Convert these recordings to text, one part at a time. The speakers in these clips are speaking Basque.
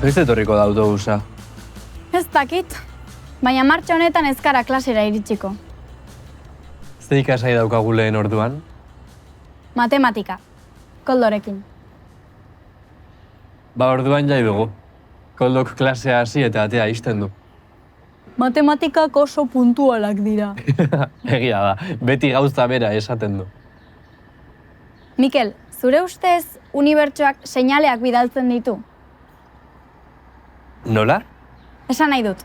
Noiz etorriko da autobusa? Ez dakit, baina martxa honetan ez gara klasera iritsiko. Ze ikasai daukagu lehen orduan? Matematika, koldorekin. Ba orduan jai dugu. Koldok klasea hasi eta atea ixten du. Matematikak oso puntualak dira. Egia da, beti gauza bera esaten du. Mikel, zure ustez unibertsoak seinaleak bidaltzen ditu? Nola? Esan nahi dut.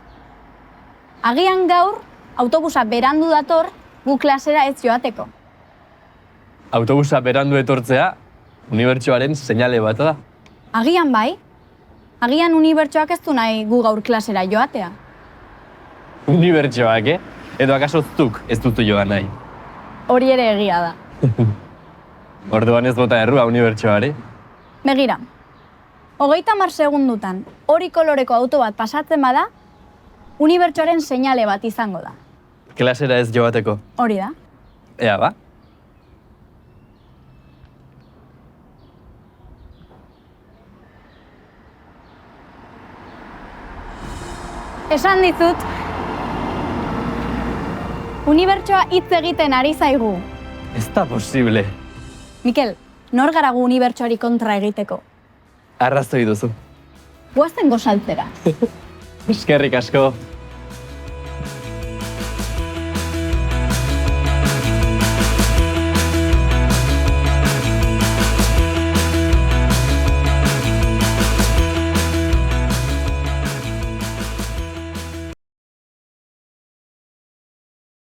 Agian gaur, autobusa berandu dator, gu klasera ez joateko. Autobusa berandu etortzea, unibertsoaren seinale bat da. Agian bai? Agian unibertsoak ez du nahi gu gaur klasera joatea. Unibertsoak, Edo akaso zuk ez duzu joan nahi. Hori ere egia da. Orduan ez bota errua unibertsoari. Begira, 30 segundutan hori koloreko auto bat pasatzen bada, unibertsoaren seinale bat izango da. Klasera ez joateko. Hori da. Ea ba? Esan dizut, unibertsoa hitz egiten ari zaigu. Ez da posible. Mikel, nor gara gu unibertsoari kontra egiteko? Arrazoi duzu. Goazen gozaltzera. Eskerrik asko.